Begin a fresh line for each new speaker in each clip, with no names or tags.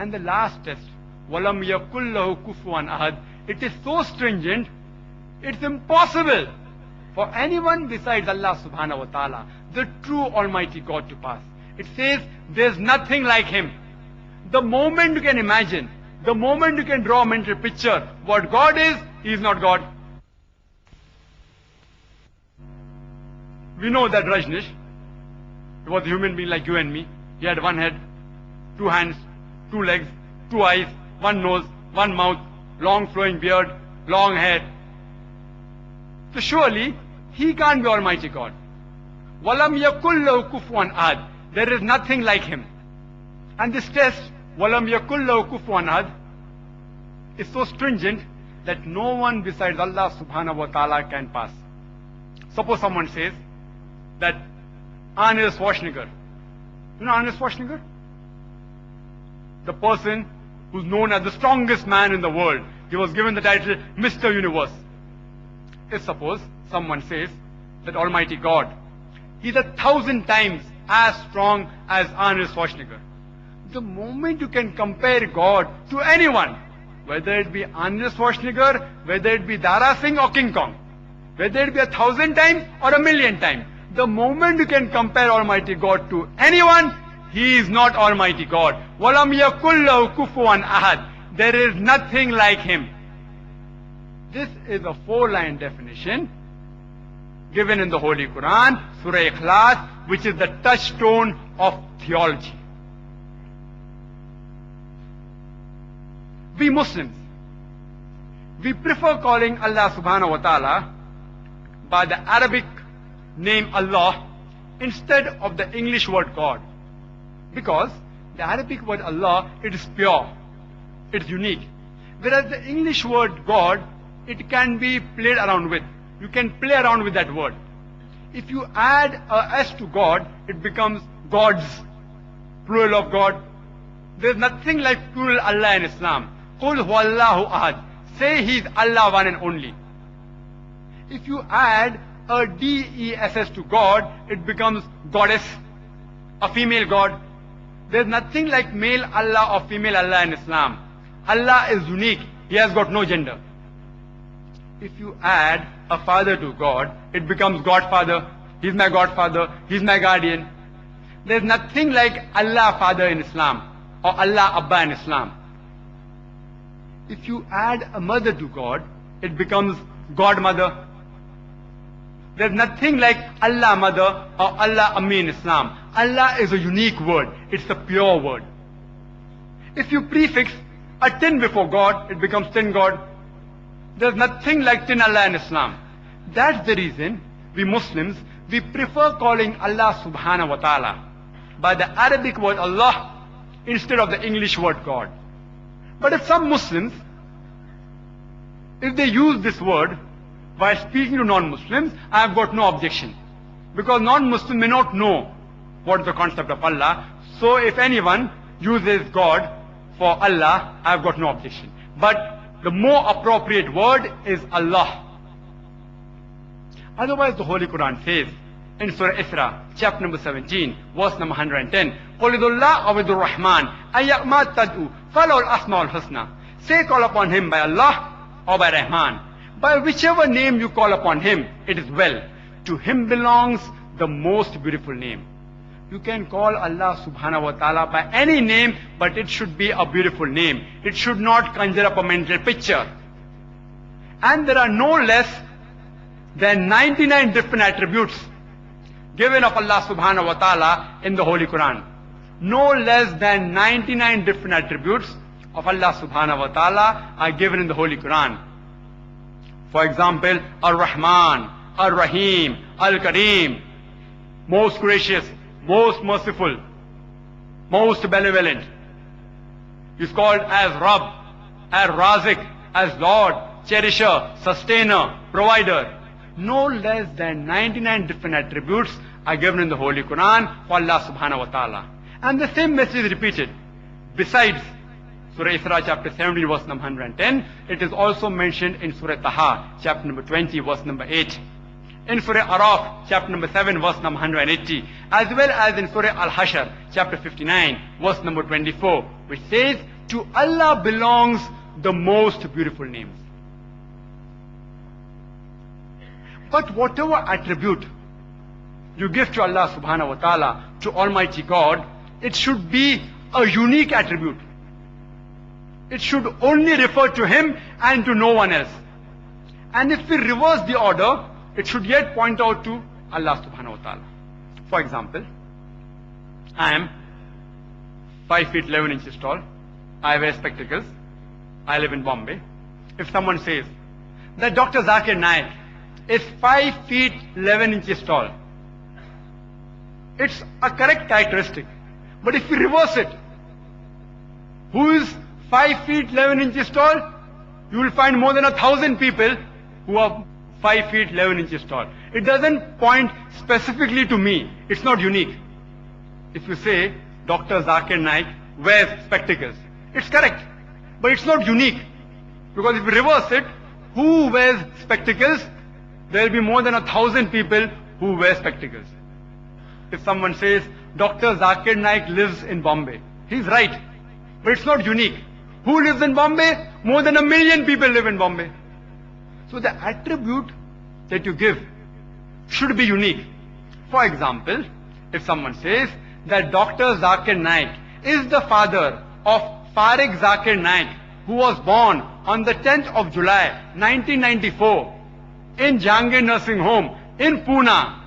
And the last test, وَلَمْ يَكُلْ لَهُ كُفُوًا أَحَدٌ. It is so stringent, it's impossible for anyone besides Allah subhanahu wa ta'ala, the true Almighty God, to pass. It says there's nothing like Him. The moment you can imagine, the moment you can draw a mental picture, what God is, He is not God. We know that Rajneesh, he was a human being like you and me. He had one head, two hands, two legs, two eyes, one nose, one mouth, long flowing beard, long hair. So surely, He can't be Almighty God. وَلَمْ يَكُلْ لَهُ كُفُوًا أَحَدٌ. There is nothing like Him. And this test, وَلَمْ يَكُلْ لَهُ كُفُوًا أَحَدٌ, is so stringent that no one besides Allah subhanahu wa ta'ala can pass. Suppose someone says that Arnold Schwarzenegger, you know Arnold Schwarzenegger? The person who's known as the strongest man in the world. He was given the title Mr. Universe. If suppose someone says that Almighty God, He's 1,000 times as strong as Arnold Schwarzenegger. The moment you can compare God to anyone, whether it be Arnold Schwarzenegger, whether it be Dara Singh or King Kong, whether it be 1,000 times or 1,000,000 times, the moment you can compare Almighty God to anyone, He is not Almighty God. وَلَمْ يَكُلْ لَهُ كُفُوًا أَحَدٌ. There is nothing like Him. This is a 4-line definition given in the Holy Quran, Surah Ikhlas, which is the touchstone of theology. We Muslims, we prefer calling Allah subhanahu wa ta'ala by the Arabic name Allah instead of the English word God. Because the Arabic word Allah, it is pure, it is unique. Whereas the English word God, it can be played around with. You can play around with that word. If you add a S to God, it becomes gods, plural of God. There is nothing like plural Allah in Islam. Qul huwallahu ahad. Say He is Allah, one and only. If you add a D-E-S-S to God, it becomes goddess, a female God. There is nothing like male Allah or female Allah in Islam. Allah is unique. He has got no gender. If you add a father to God, it becomes Godfather. He's my Godfather. He's my guardian. There's nothing like Allah Father in Islam or Allah Abba in Islam. If you add a mother to God, it becomes Godmother. There's nothing like Allah Mother or Allah Ammi in Islam. Allah is a unique word. It's a pure word. If you prefix a tin before God, it becomes tin God. There's nothing like tin Allah in Islam. That's the reason we Muslims, we prefer calling Allah subhanahu wa ta'ala by the Arabic word Allah instead of the English word God. But if some Muslims, if they use this word while speaking to non-Muslims, I have got no objection. Because non-Muslims may not know what is the concept of Allah. So if anyone uses God for Allah, I have got no objection. But the more appropriate word is Allah. Otherwise the Holy Quran says in Surah Isra, chapter number 17, verse number 110, قُلِ ذُو اللَّهِ أَوِ ذُو الرَّحْمَنِ أَيَّأْمَا تَدْعُوا فَلَهُ الْأَسْمَاءُ الْحُسْنَى. Say, call upon Him by Allah or by Rahman. By whichever name you call upon Him, it is well. To Him belongs the most beautiful name. You can call Allah subhanahu wa ta'ala by any name, but it should be a beautiful name. It should not conjure up a mental picture. And there are no less than 99 different attributes given of Allah subhanahu wa ta'ala in the Holy Quran. No less than 99 different attributes of Allah subhanahu wa ta'ala are given in the Holy Quran. For example, Ar-Rahman, Ar-Rahim, Al-Kareem, most gracious, most merciful, most benevolent. He's called as Rabb, as Razik, as Lord, Cherisher, Sustainer, Provider. No less than 99 different attributes are given in the Holy Quran for Allah subhanahu wa ta'ala. And the same message is repeated. Besides Surah Isra chapter 17 verse number 110, it is also mentioned in Surah Taha chapter number 20 verse number 8. In Surah Araf chapter number 7 verse number 180, as well as in Surah Al-Hashr chapter 59 verse number 24, which says, to Allah belongs the most beautiful names. But whatever attribute you give to Allah subhanahu wa ta'ala, to Almighty God, it should be a unique attribute. It should only refer to Him and to no one else. And if we reverse the order, it should yet point out to Allah subhanahu wa ta'ala. For example, I am 5 feet 11 inches tall. I wear spectacles. I live in Bombay. If someone says that Dr. Zakir Naik is 5 feet 11 inches tall, it's a correct characteristic. But if we reverse it, who is 5 feet 11 inches tall? You will find more than 1,000 people who are 5 feet 11 inches tall. It doesn't point specifically to me. It's not unique. If you say Dr. Zakir Naik wears spectacles, it's correct. But it's not unique. Because if you reverse it, who wears spectacles? There will be more than 1,000 people who wear spectacles. If someone says Dr. Zakir Naik lives in Bombay, he's right. But it's not unique. Who lives in Bombay? More than 1 million people live in Bombay. So the attribute that you give should be unique. For example, if someone says that Dr. Zakir Naik is the father of Farid Zakir Naik, who was born on the 10th of July 1994 in Jangir Nursing Home in Pune,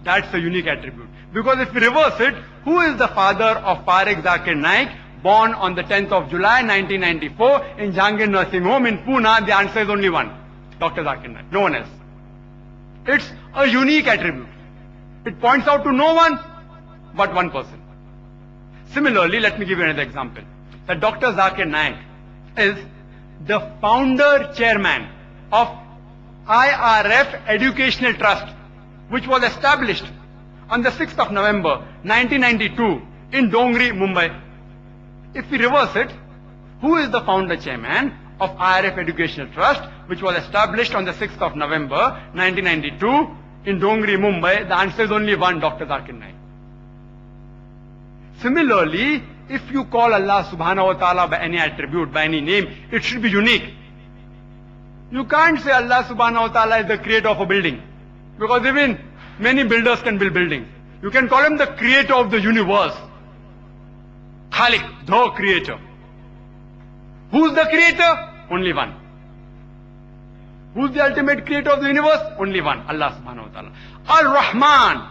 that's a unique attribute. Because if we reverse it, who is the father of Farid Zakir Naik, born on the 10th of July 1994 in Jangir Nursing Home in Pune? The answer is only one, Dr. Zakir Naik, no one else. It's a unique attribute. It points out to no one but one person. Similarly, let me give you another example. That Dr. Zakir Naik is the founder chairman of IRF Educational Trust, which was established on the 6th of November 1992 in Dongri, Mumbai. If we reverse it, who is the founder chairman of IRF Educational Trust, which was established on the 6th of November 1992 in Dongri, Mumbai? The answer is only one, Dr. Zakir Naik. Similarly, if you call Allah subhanahu wa ta'ala by any attribute, by any name, it should be unique. You can't say Allah subhanahu wa ta'ala is the creator of a building, because even many builders can build buildings. You can call Him the creator of the universe. Khalik, the creator. Who's the creator? Only one. Who's the ultimate creator of the universe? Only one, Allah subhanahu wa ta'ala. Ar-Rahman.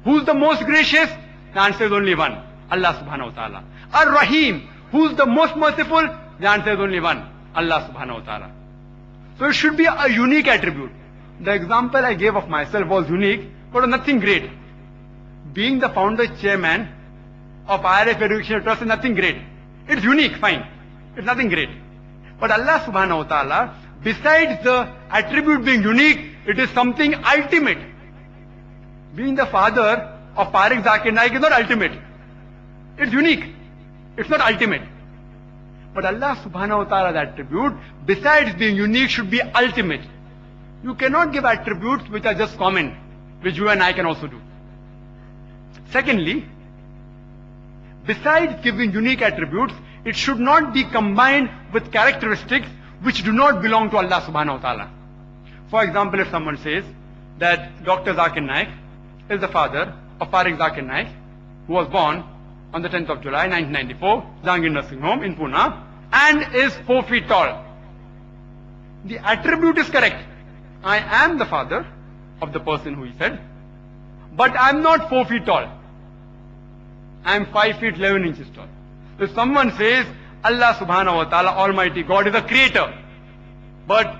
Who's the most gracious? The answer is only one, Allah subhanahu wa ta'ala. Ar-Rahim. Who's the most merciful? The answer is only one, Allah subhanahu wa ta'ala. So it should be a unique attribute. The example I gave of myself was unique, but nothing great. Being the founder chairman of IRF Educational Trust is nothing great. It's unique, fine. It's nothing great. But Allah subhanahu wa ta'ala, besides the attribute being unique, it is something ultimate. Being the father of Farid Zakir Naik is not ultimate. It's unique. It's not ultimate. But Allah subhanahu wa ta'ala's attribute, besides being unique, should be ultimate. You cannot give attributes which are just common, which you and I can also do. Secondly, besides giving unique attributes, it should not be combined with characteristics which do not belong to Allah subhanahu wa ta'ala. For example, if someone says that Dr. Zakir Naik is the father of Farid Zakir Naik, who was born on the 10th of July 1994, Jangir Nursing Home in Pune, and is 4 feet tall. The attribute is correct. I am the father of the person who he said, but I am not 4 feet tall. I am 5 feet 11 inches tall. If someone says Allah subhanahu wa ta'ala, Almighty God, is a creator, but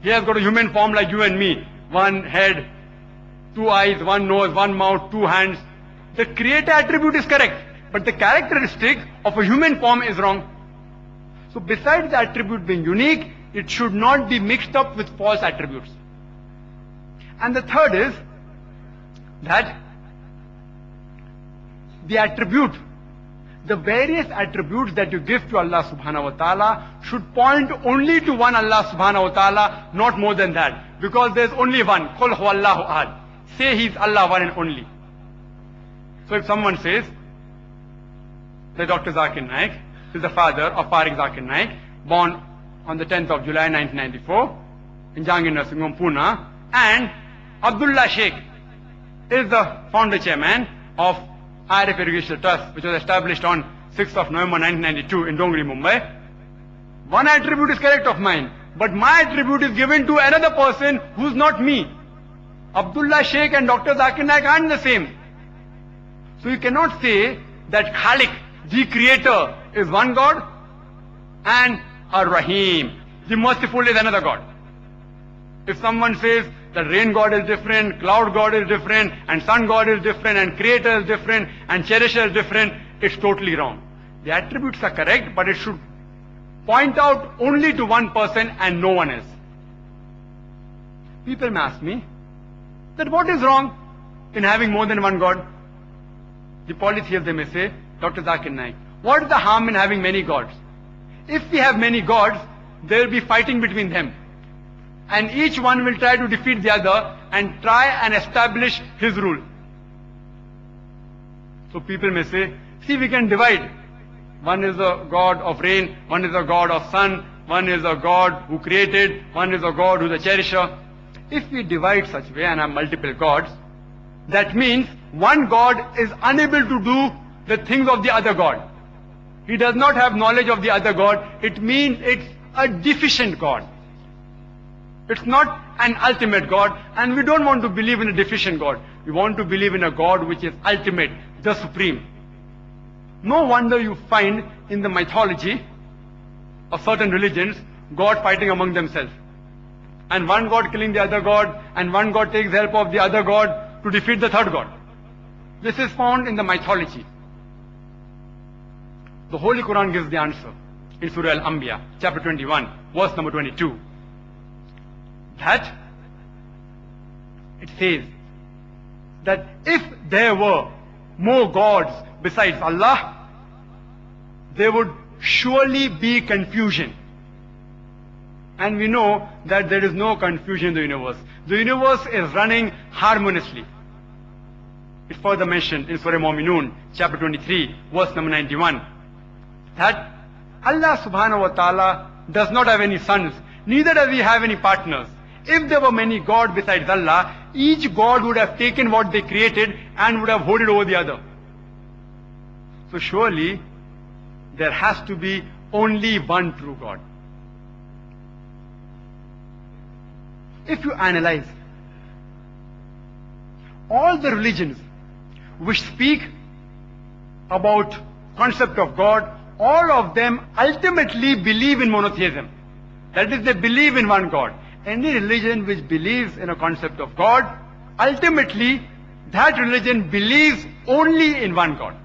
He has got a human form like you and me, one head, 2 eyes, 1 nose, 1 mouth, 2 hands. The creator attribute is correct, but the characteristic of a human form is wrong. So besides the attribute being unique, it should not be mixed up with false attributes. And the third is that the attribute, the various attributes that you give to Allah subhanahu wa ta'ala should point only to one Allah subhanahu wa ta'ala, not more than that. Because there's only one. Qul huwallahu ahad. Say He's Allah, one and only. So if someone says that Dr. Zakir Naik is the father of Zakir Naik, born on the 10th of July 1994 in Jangir Nursing Home, Pune, and Abdullah Sheikh is the founder chairman of IRF Irrigation Trust, which was established on 6th of November 1992 in Dongri, Mumbai. One attribute is correct of mine, but my attribute is given to another person who's not me. Abdullah Sheikh and Dr. Zakir Naik aren't the same. So you cannot say that Khalik, the creator, is one God and Ar-Rahim, the merciful, is another God. If someone says that rain God is different, cloud God is different, and sun God is different, and creator is different, and cherisher is different, it's totally wrong. The attributes are correct, but it should point out only to one person and no one else. People may ask me that what is wrong in having more than one God? The polytheists, they may say, Dr. Zakir Naik, what is the harm in having many gods? If we have many gods, there will be fighting between them. And each one will try to defeat the other and try and establish his rule. So people may say, see, we can divide. One is a God of rain, one is a God of sun, one is a God who created, one is a God who is a cherisher. If we divide such way and have multiple gods, that means one God is unable to do the things of the other God. He does not have knowledge of the other God. It means it's a deficient God. It's not an ultimate God, and we don't want to believe in a deficient God. We want to believe in a God which is ultimate, the supreme. No wonder you find in the mythology of certain religions, God fighting among themselves. And one God killing the other God, and one God takes help of the other God to defeat the third God. This is found in the mythology. The Holy Quran gives the answer in Surah Al-Anbiya, chapter 21, verse number 22. That it says that if there were more gods besides Allah, there would surely be confusion. And we know that there is no confusion in the universe. The universe is running harmoniously. It's further mentioned in Surah Mu'minun, chapter 23, verse number 91, that Allah subhanahu wa ta'ala does not have any sons, neither does he have any partners. If there were many gods besides Allah, each God would have taken what they created and would have held it over the other. So surely, there has to be only one true God. If you analyze all the religions which speak about concept of God, all of them ultimately believe in monotheism. That is, they believe in one God. Any religion which believes in a concept of God, ultimately that religion believes only in one God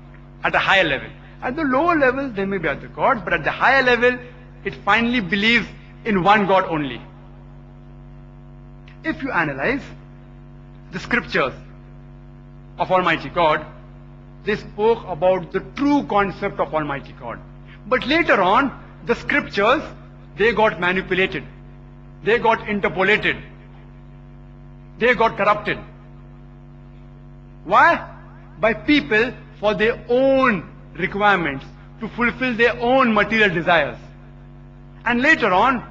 at a higher level. At the lower level, there may be other gods, but at the higher level, it finally believes in one God only. If you analyze the scriptures of Almighty God, they spoke about the true concept of Almighty God. But later on, the scriptures, they got manipulated. They got interpolated. They got corrupted. Why? By people for their own requirements, to fulfill their own material desires. And later on,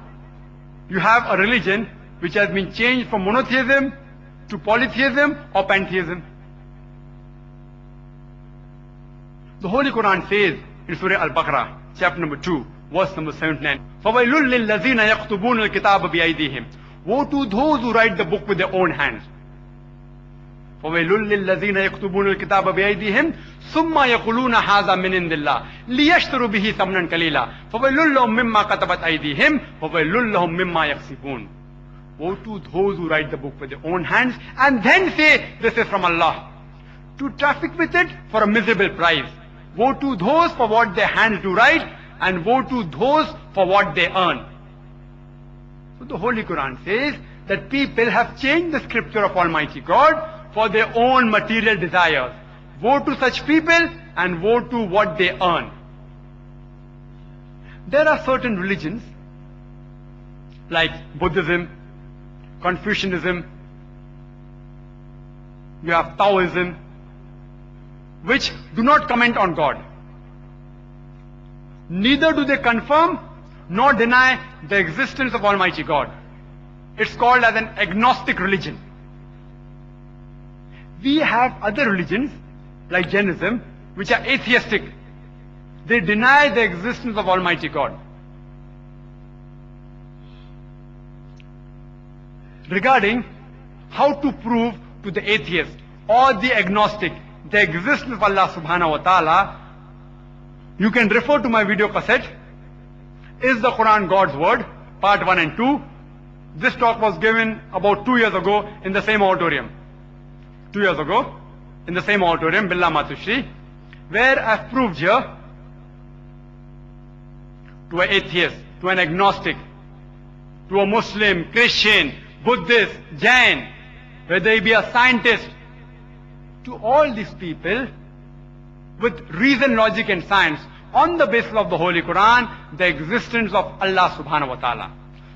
you have a religion which has been changed from monotheism to polytheism or pantheism. The Holy Quran says in Surah Al-Baqarah, chapter number 2, verse number 79, فَوَيْلٌ لِلَّذِينَ يَكْتُبُونَ الْكِتَابَ بِأَيْدِيهِمْ. Woe to those who write the book with their own hands. فَوَيْلٌ لِلَّذِينَ يَكْتُبُونَ الْكِتَابَ بِأَيْدِيهِمْ ثُمَّ يَقُولُونَ هَذَا مِنْ عِنْدِ اللَّهِ لِيَشْتَرُوا بِهِ ثَمَنًا قَلِيلًا فَوَيْلٌ لَهُم مِّمَّا كَتَبَتْ أَيْدِيهِمْ وَوَيْلٌ لَهُم مِّمَّا يَكْسِبُونَ. Woe to those who write the book with their own hands and then say, this is from Allah, to traffic with it for a miserable price. Woe to those for what their hands do write, and woe to those for what they earn. So the Holy Quran says that people have changed the scripture of Almighty God for their own material desires. Woe to such people and woe to what they earn. There are certain religions like Buddhism, Confucianism, you have Taoism, which do not comment on God. neither do they confirm nor deny the existence of Almighty God. It's called as an agnostic religion. We have other religions like Jainism which are atheistic. They deny the existence of Almighty God. Regarding how to prove to the atheist or the agnostic the existence of Allah subhanahu wa ta'ala, you can refer to my video cassette, Is the Quran God's Word? Part 1 and 2. This talk was given about 2 years ago in the same auditorium. 2 years ago, in the same auditorium, Billah Matushri, where I've proved here to an atheist, to an agnostic, to a Muslim, Christian, Buddhist, Jain, whether he be a scientist, to all these people with reason, logic and science, on the basis of the Holy Quran, the existence of Allah subhanahu wa ta'ala.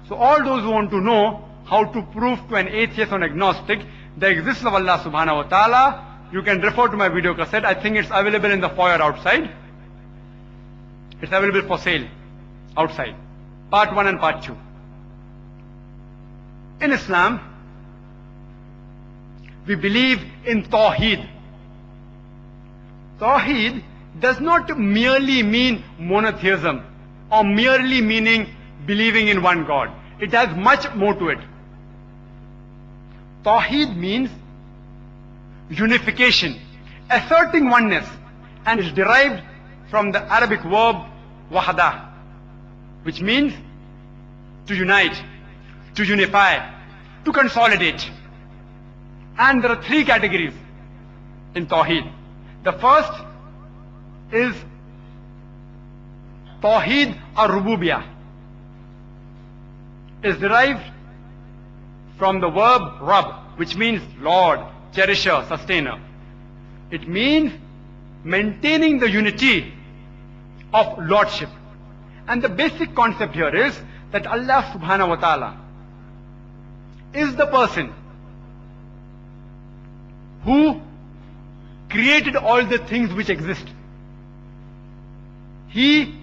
So all those who want to know how to prove to an atheist or an agnostic the existence of Allah subhanahu wa ta'ala, you can refer to my video cassette. I think it's available in the foyer outside. It's available for sale outside. Part 1 and Part 2. In Islam, we believe in Tawheed. Tawheed does not merely mean monotheism or merely meaning believing in one God. It has much more to it. Tawheed means unification, asserting oneness, and is derived from the Arabic verb wahda, which means to unite, to unify, to consolidate. And there are 3 categories in Tawheed. The first is Tawheed ar-Rububiyyah. Is derived from the verb Rabb, which means Lord, cherisher, sustainer. It means maintaining the unity of lordship. And the basic concept here is that Allah subhanahu wa ta'ala is the person who created all the things which exist. He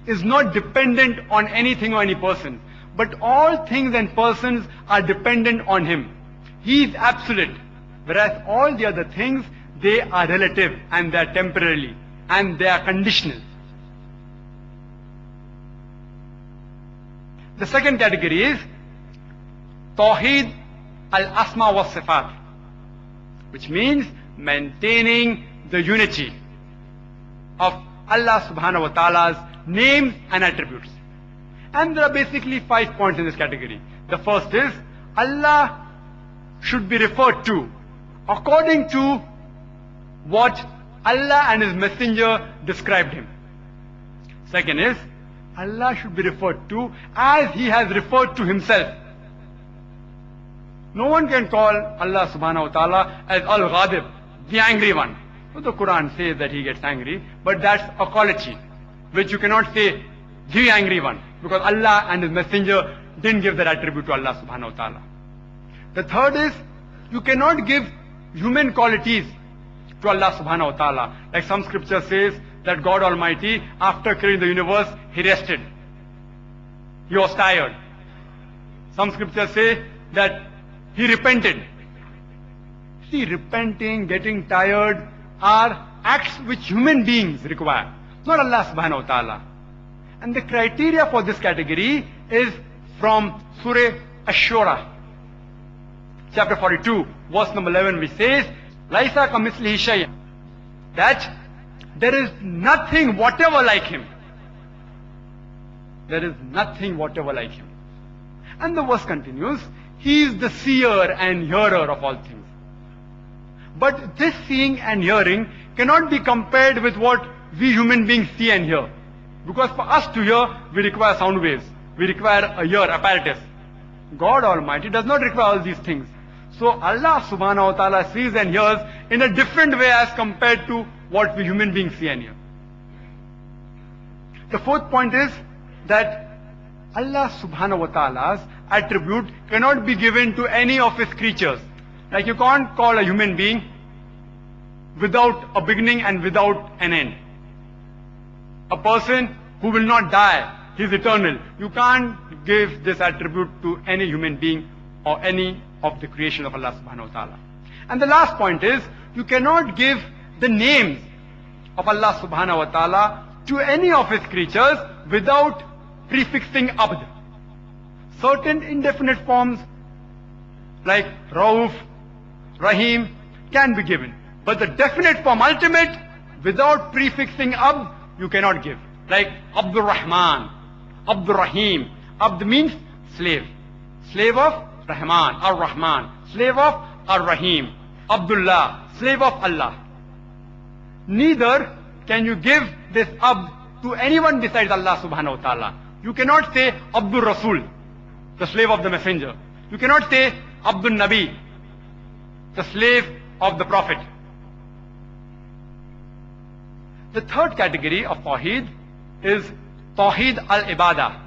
is not dependent on anything or any person, but all things and persons are dependent on Him. He is absolute, whereas all the other things, they are relative and they are temporarily and they are conditional. The second category is Tawheed al-Asma wa Sifat, which means maintaining the unity of Allah subhanahu wa ta'ala's names and attributes. And there are basically 5 points in this category. The first is Allah should be referred to according to what Allah and His Messenger described Him. Second is Allah should be referred to as He has referred to Himself. No one can call Allah subhanahu wa ta'ala as Al-Ghadib, the angry one. So the Quran says that He gets angry, but that's a quality which you cannot say the angry one, because Allah and His Messenger didn't give that attribute to Allah subhanahu wa ta'ala. The third is you cannot give human qualities to Allah subhanahu wa ta'ala. Like some scripture says that God Almighty, after creating the universe, He rested. He was tired. Some scriptures say that He repented. See, repenting, getting tired are acts which human beings require, not Allah subhanahu wa ta'ala. And the criteria for this category is from Surah Ash-Shura, chapter 42, verse number 11, which says, Laisa kamislihi shay', that there is nothing whatever like Him. There is nothing whatever like Him. And the verse continues, He is the seer and hearer of all things. But this seeing and hearing cannot be compared with what we human beings see and hear. Because for us to hear, we require sound waves. We require a ear apparatus. God Almighty does not require all these things. So Allah subhanahu wa ta'ala sees and hears in a different way as compared to what we human beings see and hear. The fourth point is that Allah subhanahu wa ta'ala's attribute cannot be given to any of His creatures. Like you can't call a human being without a beginning and without an end. A person who will not die. He is eternal. You can't give this attribute to any human being or any of the creation of Allah subhanahu wa ta'ala. And the last point is, you cannot give the names of Allah subhanahu wa ta'ala to any of his creatures without prefixing abd. Certain indefinite forms like Rauf, Rahim can be given. But the definite form, ultimate, without prefixing abd, you cannot give. Like Abdul Rahman, Abdul Rahim. Abd means slave. Slave of Rahman, Ar-Rahman. Slave of Ar-Rahim. Abdullah, slave of Allah. Neither can you give this abd to anyone besides Allah subhanahu wa ta'ala. You cannot say Abdul Rasul, the slave of the messenger. You cannot say Abdul Nabi, the slave of the prophet. The third category of Tawheed is Tawheed al-Ibadah.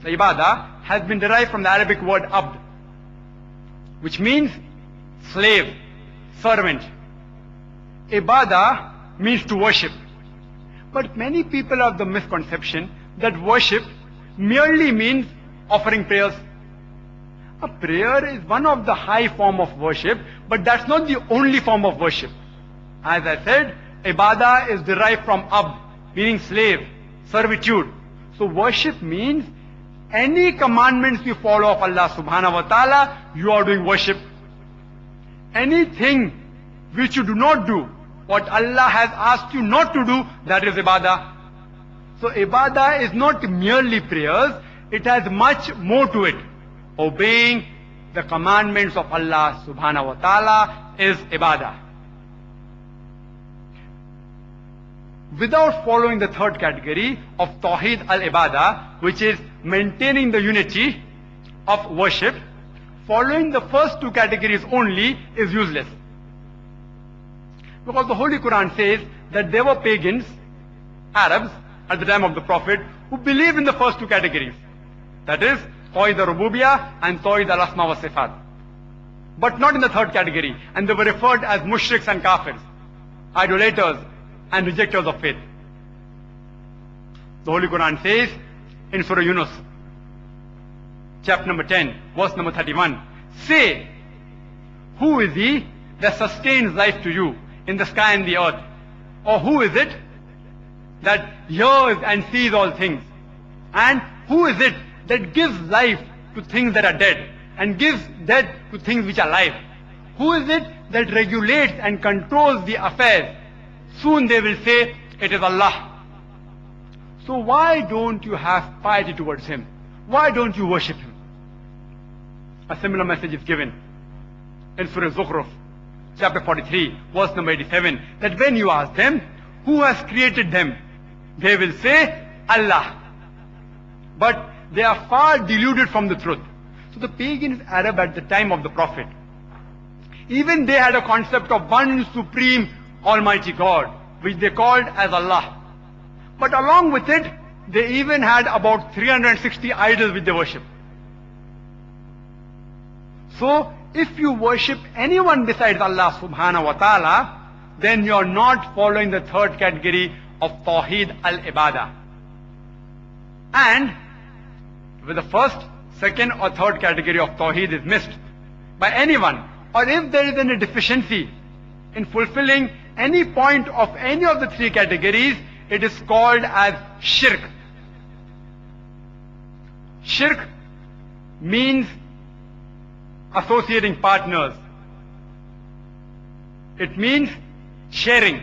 The Ibadah has been derived from the Arabic word abd, which means slave, servant. Ibadah means to worship. But many people have the misconception that worship merely means offering prayers. A prayer is one of the high form of worship, but that's not the only form of worship. As I said, Ibadah is derived from abd, meaning slave, servitude. So worship means any commandments you follow of Allah subhanahu wa ta'ala, you are doing worship. Anything which you do not do, what Allah has asked you not to do, that is Ibadah. So Ibadah is not merely prayers, it has much more to it. Obeying the commandments of Allah subhanahu wa ta'ala is Ibadah. Without following the third category of Tawheed al-Ibadah, which is maintaining the unity of worship, following the first two categories only is useless. Because the Holy Quran says that there were pagans, Arabs, at the time of the Prophet, who believed in the first two categories. That is, Tawheed al-Rububiyyah and Tawheed al-Asma wa Sifat. But not in the third category. And they were referred as mushriks and kafirs, idolaters and rejectors of faith. The Holy Quran says in Surah Yunus, chapter number 10, verse number 31, say, who is he that sustains life to you in the sky and the earth? Or who is it that hears and sees all things? And who is it that gives life to things that are dead and gives death to things which are alive? Who is it that regulates and controls the affairs? Soon they will say, it is Allah. So why don't you have piety towards Him? Why don't you worship Him? A similar message is given in Surah Zukhruf, chapter 43, verse number 87, that when you ask them, who has created them? They will say, Allah. But they are far deluded from the truth. So the pagans Arab at the time of the Prophet, even they had a concept of one supreme Almighty God, which they called as Allah. But along with it, they even had about 360 idols which they worship. So, if you worship anyone besides Allah subhanahu wa ta'ala, then you are not following the third category of Tawheed al-Ibadah. And with the first, second or third category of Tawheed is missed by anyone, or if there is any deficiency in fulfilling any point of any of the three categories, it is called as shirk. Shirk means associating partners. It means sharing.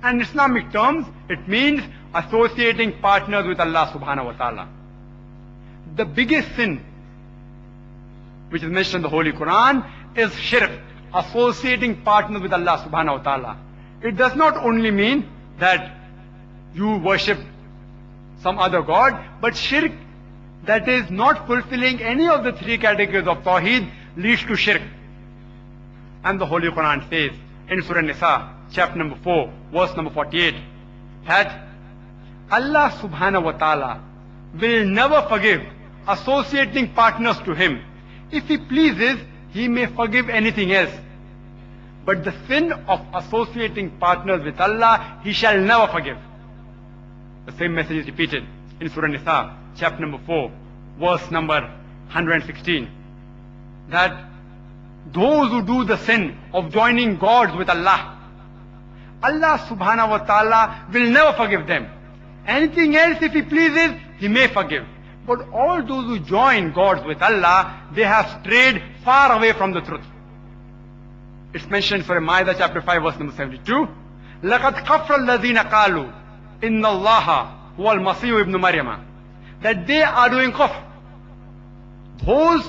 And in Islamic terms, it means associating partners with Allah subhanahu wa ta'ala. The biggest sin which is mentioned in the Holy Quran is shirk, associating partners with Allah subhanahu wa ta'ala. It does not only mean that you worship some other God, but shirk that is not fulfilling any of the three categories of Tawheed leads to shirk. And the Holy Quran says in Surah Nisa, chapter number 4, verse number 48, that Allah subhanahu wa ta'ala will never forgive associating partners to Him. If He pleases, He may forgive anything else. But the sin of associating partners with Allah, He shall never forgive. The same message is repeated in Surah Nisa, chapter number 4, verse number 116. That those who do the sin of joining gods with Allah, Allah subhanahu wa ta'ala will never forgive them. Anything else, if He pleases, He may forgive. But all those who join gods with Allah, they have strayed far away from the truth. It's mentioned in Surah Ma'idah chapter 5 verse number 72. لَقَدْ كَفْرَ الَّذِينَ قَالُوا إِنَّ اللَّهَ هُوَ الْمَسِيحُ ibn Maryam. That they are doing kufr. Those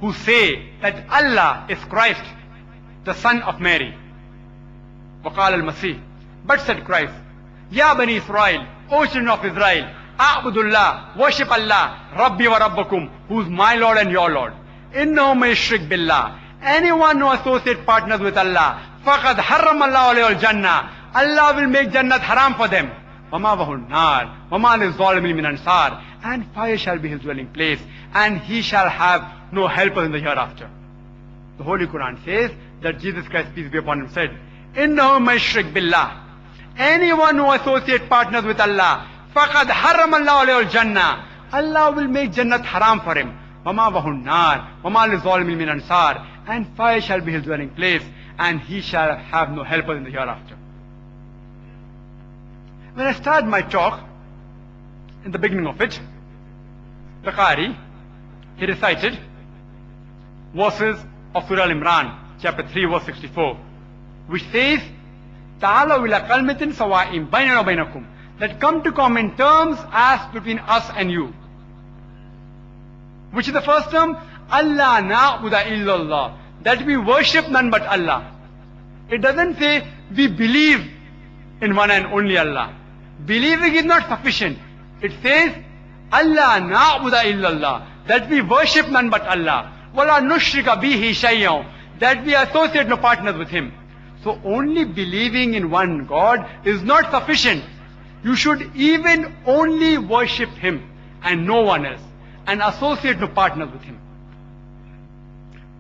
who say that Allah is Christ, the son of Mary. وَقَالَ الْمَسِيحُ. But said Christ, Ya Bani Israel, O children of Israel, A'budullah, worship Allah, Rabbi wa Rabbakum, who is my Lord and your Lord. Innahu may shirk billah. Anyone who associates partners with Allah, faqad harram Allah alayhi al-jannah. Allah will make Jannat haram for them. وَمَا وَهُ النَّارِ وَمَا لِلظَّالِمِينَ مِنْ أَنصَارٍ. And fire shall be his dwelling place, and he shall have no helper in the hereafter. The Holy Quran says that Jesus Christ, peace be upon him, said, Innahu may shirk billah. Anyone who associates partners with Allah, faqad harram Allah alayhi al-jannah. Allah will make Jannat haram for him. وَمَا وَهُ النَّارِ وَمَا لِلظَّالِمِينَ مِنْ أَنصَارٍ. And fire shall be his dwelling place, and he shall have no helper in the hereafter. When I started my talk, in the beginning of it, the Qari, he recited verses of Surah Al-Imran, chapter 3, verse 64, which says, Ta'ala ila kalmatin sawa'im bainana wa bainakum. That come to common terms as between us and you. Which is the first term? Allah na'budu illallah. That we worship none but Allah. It doesn't say we believe in one and only Allah. Believing is not sufficient. It says Allah na'budu illallah. That we worship none but Allah. Wala nushrika bihi shay'an. That we associate no partners with Him. So only believing in one God is not sufficient. You should even only worship Him and no one else, and associate no partners with Him.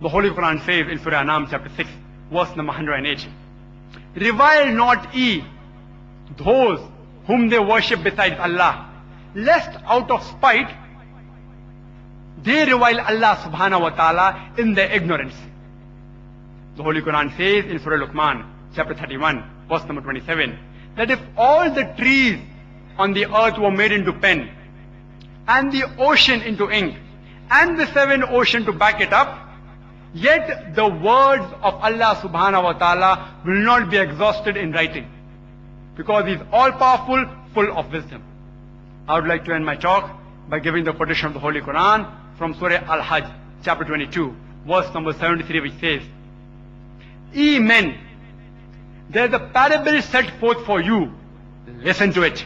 The Holy Quran says in Surah Anam chapter 6, verse number 108, Revile not ye those whom they worship besides Allah, lest out of spite they revile Allah subhanahu wa ta'ala in their ignorance. The Holy Quran says in Surah Luqman chapter 31, verse number 27, that if all the trees on the earth were made into pen, and the ocean into ink, and the seven oceans to back it up, yet the words of Allah subhanahu wa ta'ala will not be exhausted in writing, because He is all powerful, full of wisdom. I would like to end my talk by giving the quotation of the Holy Quran from Surah Al-Hajj chapter 22, verse number 73, which says, Ye men, there is a parable set forth for you. Listen to it.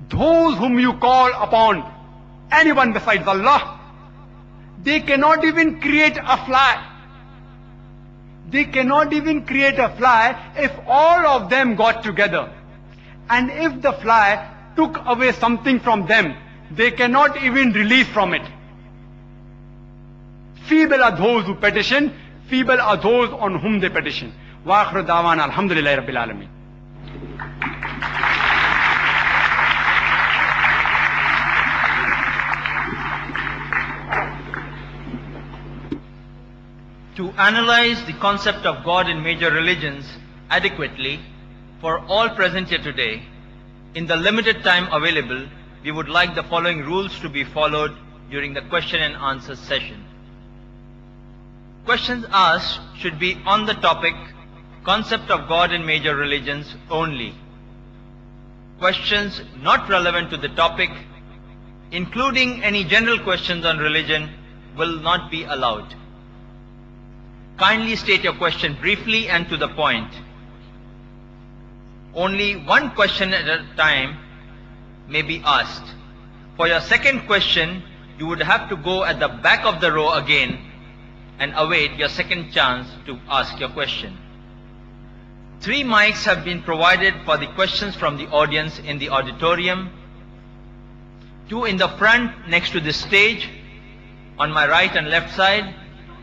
Those whom you call upon anyone besides Allah, they cannot even create a fly. They cannot even create a fly if all of them got together. And if the fly took away something from them, they cannot even release from it. Feeble are those who petition, feeble are those on whom they petition. Wa akhiru da'wana alhamdulillahi rabbil alameen.
To analyze the concept of God in major religions adequately for all present here today, in the limited time available, we would like the following rules to be followed during the question and answer session. Questions asked should be on the topic, concept of God in major religions only. Questions not relevant to the topic, including any general questions on religion, will not be allowed. Kindly state your question briefly and to the point. Only one question at a time may be asked. For your second question, you would have to go at the back of the row again and await your second chance to ask your question. 3 mics have been provided for the questions from the audience in the auditorium. 2 in the front next to the stage on my right and left side,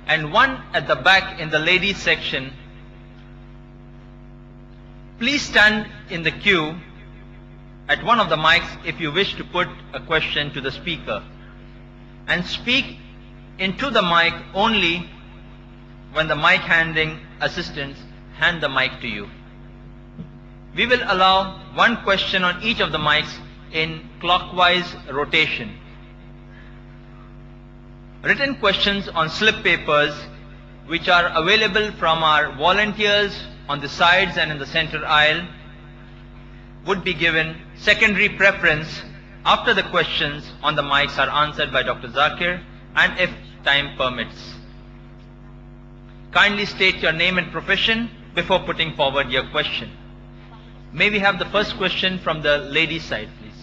and 1 at the back in the ladies section. Please stand in the queue at one of the mics if you wish to put a question to the speaker, and speak into the mic only when the mic handling assistants hand the mic to you. We will allow one question on each of the mics in clockwise rotation. Written questions on slip papers, which are available from our volunteers on the sides and in the center aisle, would be given secondary preference after the questions on the mics are answered by Dr. Zakir and if time permits. Kindly state your name and profession before putting forward your question. May we have the first question from the ladies' side, please.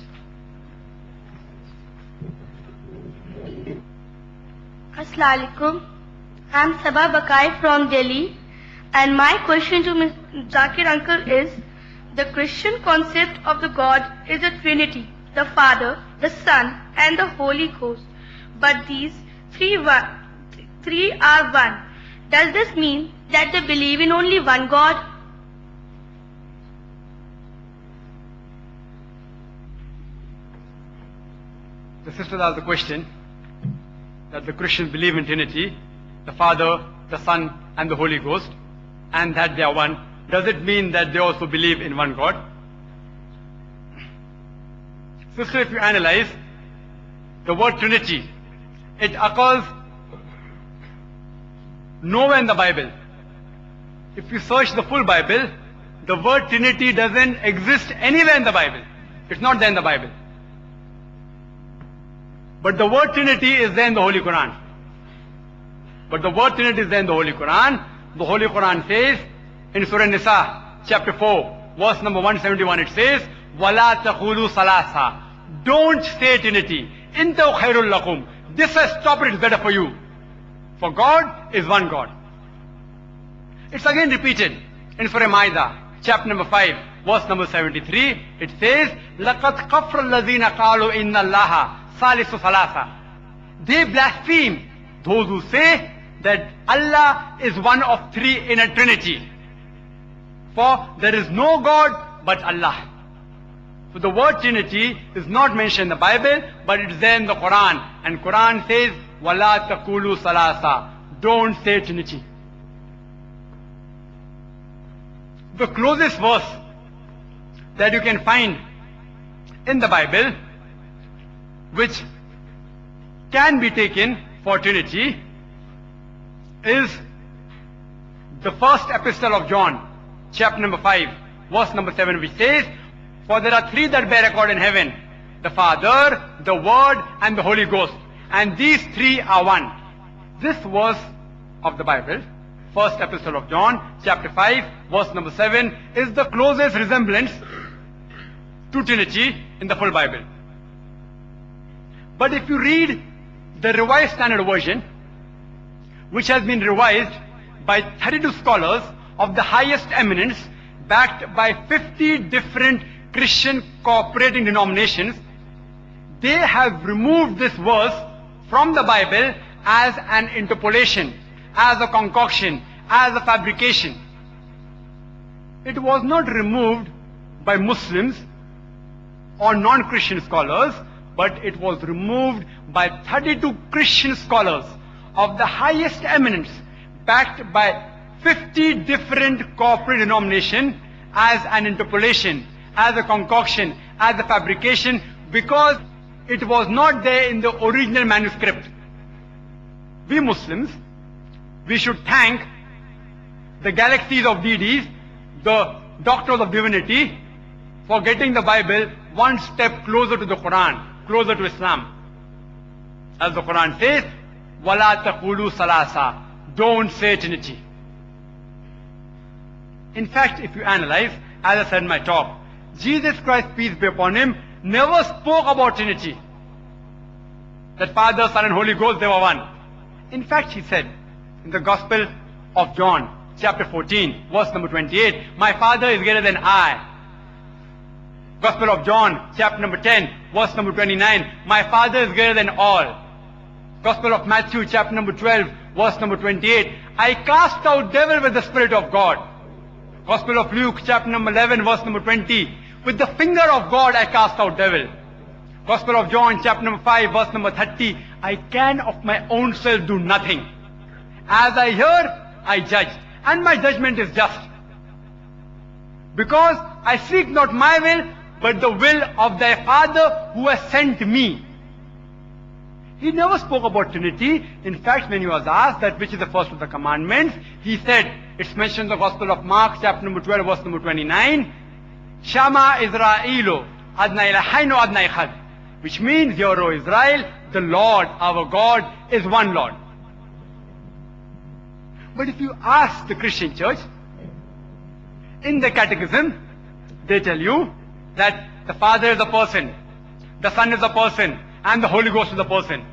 Assalamu alaikum. I'm Sabah Bakai from Delhi, and my question to Mr. Zakir uncle is, the Christian concept of the God is a Trinity, the Father, the Son and the Holy Ghost. But these three are one. Does this mean that they believe in only one God?
The sister asked the question that the Christians believe in Trinity, the Father, the Son and the Holy Ghost, and that they are one. Does it mean that they also believe in one God? Sister, if you analyze the word Trinity, it occurs nowhere in the Bible. If you search the full Bible, the word Trinity doesn't exist anywhere in the Bible. It's not there in the Bible. But the word Trinity is there in the Holy Quran. But the word Trinity is there in the Holy Quran. The Holy Quran says in Surah Nisa, chapter 4, verse number 171, it says, وَلَا تَقُولُوا ثَلَاثًا. Don't say Trinity. إِنْتَوْ خَيْرٌ لَكُمْ. This has stopped, it's better for you. For God is one God. It's again repeated in Surah Ma'idah, chapter number 5, verse number 73. It says, لَقَدْ كَفْرَ الَّذِينَ قَالُوا إِنَّ اللَّهَ ثَالِثُ ثَلَاثًا. They blaspheme those who say that Allah is one of three in a Trinity. For there is no God but Allah. So the word Trinity is not mentioned in the Bible, but it is there in the Quran. And Quran says, وَلَا تَقُولُوا ثَلَاثًا. Don't say Trinity. The closest verse that you can find in the Bible, which can be taken for Trinity, is the first epistle of John, chapter number 5, verse number 7, which says, for there are three that bear record in heaven, the Father, the Word, and the Holy Ghost. And these three are one. This verse of the Bible, first epistle of John, chapter 5, verse number 7, is the closest resemblance to Trinity in the full Bible. But if you read the Revised Standard Version, which has been revised by 32 scholars of the highest eminence, backed by 50 different Christian cooperating denominations, they have removed this verse from the Bible as an interpolation, as a concoction, as a fabrication. It was not removed by Muslims or non-Christian scholars, but it was removed by 32 Christian scholars of the highest eminence, backed by 50 different corporate denominations, as an interpolation, as a concoction, as a fabrication, because it was not there in the original manuscript. We Muslims, we should thank the galaxies of deities, the doctors of divinity, for getting the Bible one step closer to the Quran, closer to Islam. As the Quran says, وَلَا تَقُولُوا ثَلَاثًا. Don't say Trinity. In fact, if you analyze, as I said in my talk, Jesus Christ, peace be upon him, never spoke about Trinity. That Father, Son and Holy Ghost, they were one. In fact, he said in the Gospel of John, chapter 14, verse number 28, my Father is greater than I. Gospel of John, chapter number 10, verse number 29, my Father is greater than all. Gospel of Matthew, chapter number 12, verse number 28, I cast out devil with the Spirit of God. Gospel of Luke, chapter number 11, verse number 20, with the finger of God I cast out devil. Gospel of John, chapter number 5, verse number 30. I can of my own self do nothing. As I hear, I judge, and my judgment is just. Because I seek not my will, but the will of thy Father who has sent me. He never spoke about Trinity. In fact, when he was asked that which is the first of the commandments, he said, it's mentioned in the Gospel of Mark, chapter number 12, verse number 29, Shama Israelo, Adnai Lahaino Adnai Chad, which means, hear, O Israel, the Lord, our God, is one Lord. But if you ask the Christian church, in the catechism, they tell you that the Father is a person, the Son is a person, and the Holy Ghost is a person.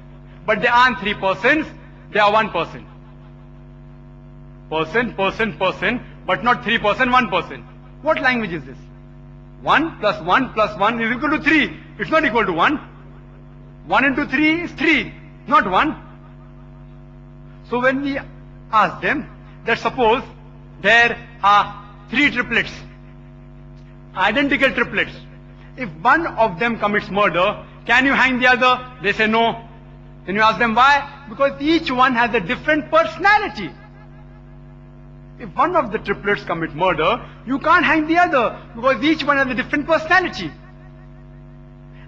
But they aren't three persons, they are one person. Person, person, person, but not three person, one person. What language is this? 1 plus 1 plus 1 is equal to 3. It's not equal to 1. 1 into 3 is 3, not 1. So when we ask them that suppose there are 3 triplets, identical triplets. If one of them commits murder, can you hang the other? They say no. Then you ask them why? Because each one has a different personality. If one of the triplets commit murder, you can't hang the other because each one has a different personality.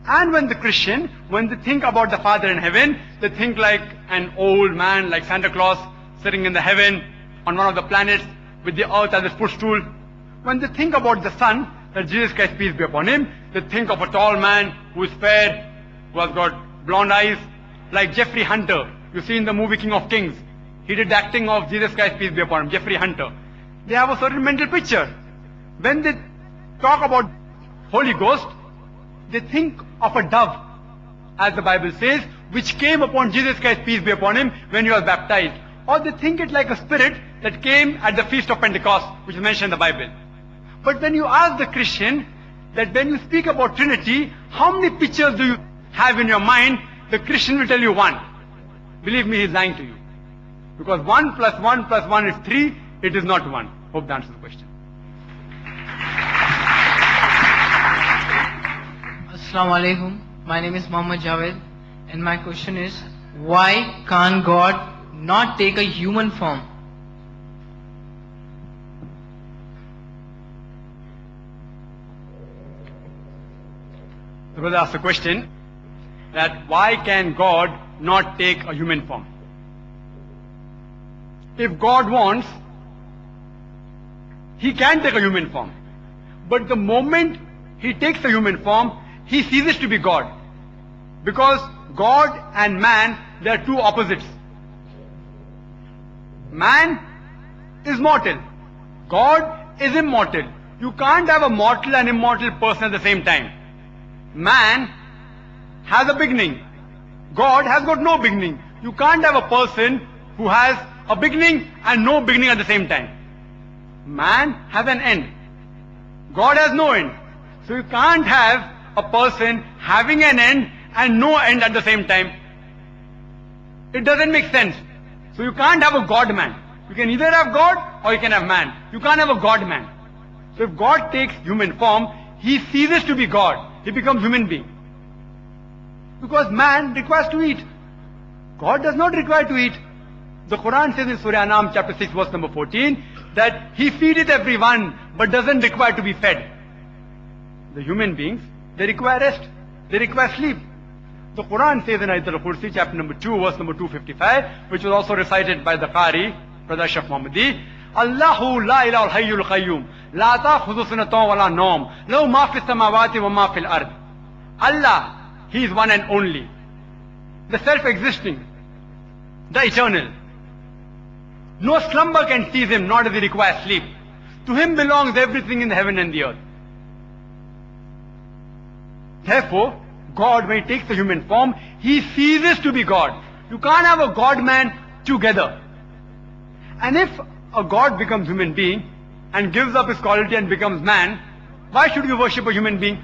And when the Christian, when they think about the Father in heaven, they think like an old man, like Santa Claus, sitting in the heaven on one of the planets with the earth as his footstool. When they think about the Son, that Jesus Christ, peace be upon him, they think of a tall man who is fair, who has got blonde eyes, like Jeffrey Hunter. You see in the movie King of Kings, he did the acting of Jesus Christ, peace be upon him, Jeffrey Hunter. They have a certain mental picture. When they talk about Holy Ghost, they think of a dove, as the Bible says, which came upon Jesus Christ, peace be upon him, when he was baptized. Or they think it like a spirit that came at the feast of Pentecost, which is mentioned in the Bible. But when you ask the Christian that when you speak about Trinity, how many pictures do you have in your mind? The Christian will tell you 1. Believe me, he is lying to you. Because 1 plus 1 plus 1 is 3, it is not 1. Hope that answers the question.
Assalamu alaikum. My name is Muhammad Javed, and my question is, why can't God not take a human form?
The brother asked a question that why can God not take a human form? If God wants, he can take a human form. But the moment he takes a human form, he ceases to be God. Because God and man, they are two opposites. Man is mortal. God is immortal. You can't have a mortal and immortal person at the same time. Man has a beginning. God has got no beginning. You can't have a person who has a beginning and no beginning at the same time. Man has an end. God has no end. So you can't have a person having an end and no end at the same time. It doesn't make sense. So you can't have a God-man. You can either have God or you can have man. You can't have a God-man. So if God takes human form, he ceases to be God. He becomes human being. Because man requires to eat. God does not require to eat. The Quran says in Surah Anam chapter 6 verse number 14 that he feedeth everyone but doesn't require to be fed. The human beings, they require rest. They require sleep. The Quran says in Ayat al-Kursi chapter number 2 verse number 255, which was also recited by the Qari, Brother Ashraf Muhammadi, Allahu la ilaha al-hayyul qayyum la ta'khudhu sinatun wa la nawm lahu ma fis samawati wa ma fil ard. Allah, he is one and only, the self-existing, the eternal. No slumber can seize him, nor does he require sleep. To him belongs everything in the heaven and the earth. Therefore, God, when he takes the human form, he ceases to be God. You can't have a God-man together. And if a God becomes human being and gives up his quality and becomes man, why should you worship a human being?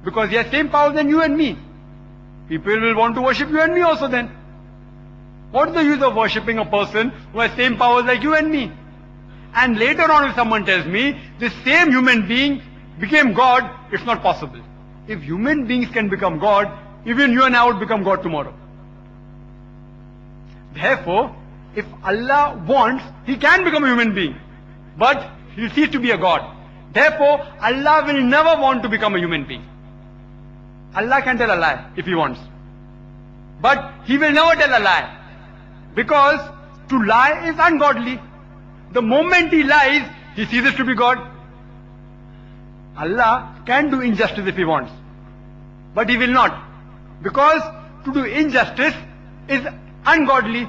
Because he has same power than you and me. People will want to worship you and me also then. What is the use of worshipping a person who has same powers like you and me? And later on if someone tells me, this same human being became God, it's not possible. If human beings can become God, even you and I would become God tomorrow. Therefore, if Allah wants, He can become a human being. But He'll cease to be a God. Therefore, Allah will never want to become a human being. Allah can tell a lie if He wants. But He will never tell a lie. Because to lie is ungodly. The moment He lies, He ceases to be God. Allah can do injustice if He wants. But He will not. Because to do injustice is ungodly.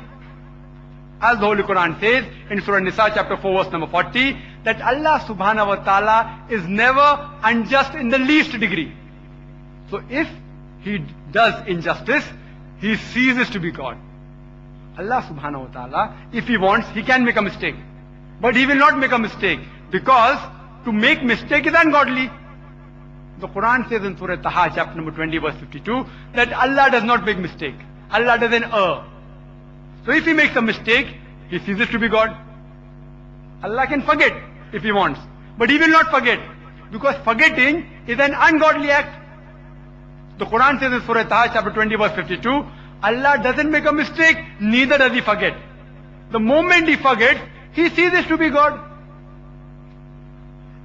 As the Holy Quran says in Surah Nisa chapter 4 verse number 40, that Allah subhanahu wa ta'ala is never unjust in the least degree. So if He does injustice, He ceases to be God. Allah subhanahu wa ta'ala, if He wants, He can make a mistake. But He will not make a mistake, because to make mistake is ungodly. The Quran says in Surah Taha chapter number 20 verse 52 that Allah does not make mistake. Allah doesn't err. So if He makes a mistake, He ceases to be God. Allah can forget if He wants, but He will not forget, because forgetting is an ungodly act. The Quran says in Surah Taha chapter 20 verse 52, Allah doesn't make a mistake, neither does He forget. The moment He forgets, He ceases to be God.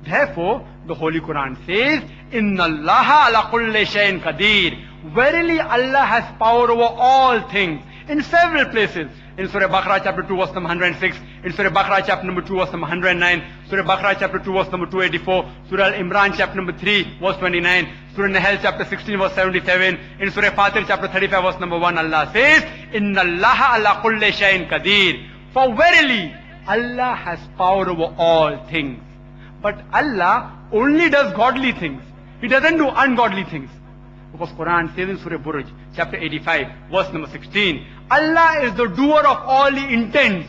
Therefore, the Holy Quran says, Inna Allaha ala kulli shayin qadir. Verily Allah has power over all things. In several places. In Surah Baqarah chapter 2 verse number 106, in Surah Baqarah chapter number 2 verse number 109, Surah Baqarah chapter 2 verse number 284, Surah Al-Imran chapter number 3 verse 29, Surah Nahl chapter 16 verse 77, in Surah Fatir chapter 35 verse number 1, Allah says, Inna Allaha ala kulli shayin qadir. For verily Allah has power over all things. But Allah only does godly things. He doesn't do ungodly things. Because Quran says in Surah Buruj, chapter 85, verse number 16, Allah is the doer of all He intends.